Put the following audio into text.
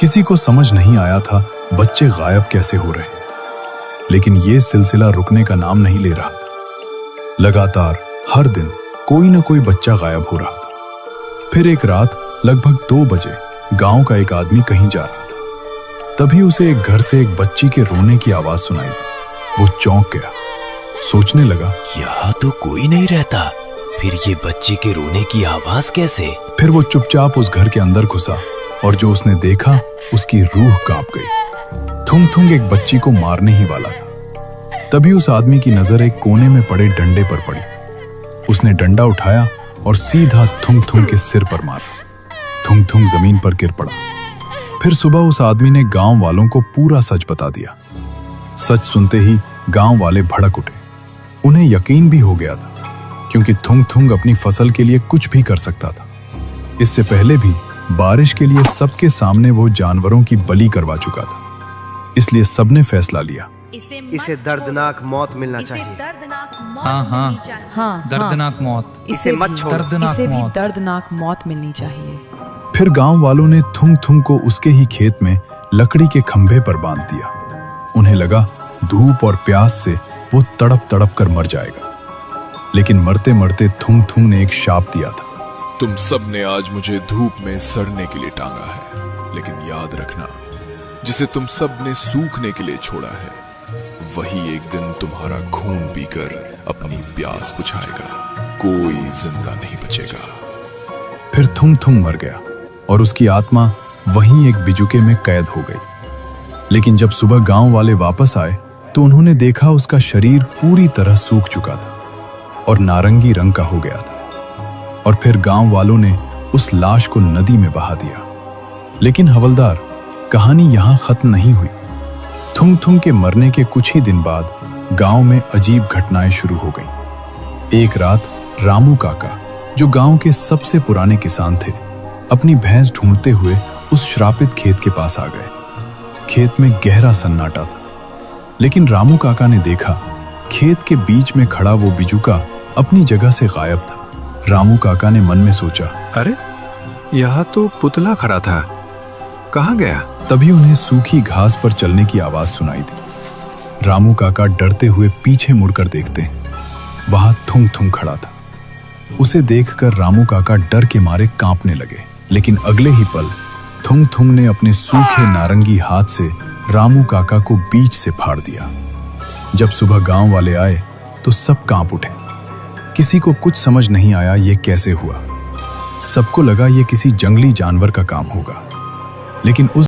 किसी को समझ नहीं आया था बच्चे गायब कैसे हो रहे हैं, लेकिन यह सिलसिला रुकने का नाम नहीं ले रहा था। लगातार हर दिन कोई ना कोई बच्चा गायब हो रहा था। फिर एक रात लगभग 2 बजे गांव का एक आदमी कहीं जा रहा था। तभी उसे एक घर से एक बच्ची के रोने की आवाज सुनाई दी। वो चौंक गया, सोचने लगा, यहाँ तो कोई नहीं रहता, फिर ये बच्चे के रोने की आवाज कैसे? फिर वो चुपचाप उस घर के अंदर घुसा और जो उसने देखा उसकी रूह कांप गई। थुंग थुंग एक बच्ची को मारने ही वाला था। तभी उस आदमी की नजर एक कोने में पड़े डंडे पर पड़ी। उसने डंडा उठाया और सीधा थुंग थुंग के सिर पर मारा। थुंग थुंग जमीन पर गिर पड़ा। फिर सुबह उस आदमी ने गांव वालों को पूरा सच बता दिया। सच सुनते ही गांव वाले भड़क उठे। उन्हें यकीन भी हो गया था, क्योंकि थुंग थुंग अपनी फसल के लिए कुछ भी कर सकता था। इससे पहले भी बारिश के लिए सबके सामने वो जानवरों की बलि करवा चुका था। इसलिए सबने फैसला लिया, इसे दर्दनाक मौत मिलना चाहिए। हाँ, दर्दनाक मौत। इसे मत छोड़ो। इसे भी दर्दनाक मौत मिलनी चाहिए। फिर गांव वालों ने थुंग थुंग को उसके ही खेत में लकड़ी के खंभे पर बांध दिया। उन्हें लगा धूप और प्यास से वो तड़प तड़प कर मर जाएगा। लेकिन मरते मरते थुंग थुंग ने एक शाप दिया था, तुम सब ने आज मुझे धूप में सड़ने के लिए टांगा है, लेकिन याद रखना, जिसे तुम सब ने सूखने के लिए छोड़ा है, वही एक दिन तुम्हारा खून पीकर अपनी प्यास बुझाएगा। कोई जिंदा नहीं बचेगा। फिर थुंग थुंग मर गया और उसकी आत्मा वहीं एक बिजुके में कैद हो गई। लेकिन जब सुबह गांव वाले वापस आए तो उन्होंने देखा उसका शरीर पूरी तरह सूख चुका था और नारंगी रंग का हो गया था। और फिर गांव वालों ने उस लाश को नदी में बहा दिया। लेकिन हवलदार, कहानी यहां खत्म नहीं हुई। थुंग थुंग के मरने के कुछ ही दिन बाद गांव में अजीब घटनाएं शुरू हो गईं। एक रात रामू काका, जो गांव के सबसे पुराने किसान थे, अपनी भैंस ढूंढते हुए उस श्रापित खेत के पास आ गए। खेत में गहरा सन्नाटा था, लेकिन रामू काका ने देखा खेत के बीच में खड़ा वो बिजुका अपनी जगह से गायब था। रामू काका ने मन में सोचा, अरे यहाँ तो पुतला खड़ा था, कहाँ गया? तभी उन्हें सूखी घास पर चलने की आवाज सुनाई दी। रामू काका डरते हुए पीछे मुड़कर देखते हैं, वहां थुंग थुंग खड़ा था। उसे देखकर रामू काका डर के मारे कांपने लगे। लेकिन अगले ही पल थुंग थुंग ने अपने सूखे नारंगी हाथ से रामू काका को बीच से फाड़ दिया। जब सुबह गांव वाले आए तो सब कांप उठे। किसी को कुछ समझ नहीं आया ये कैसे हुआ। सबको लगा ये किसी जंगली जानवर का काम होगा। लेकिन उस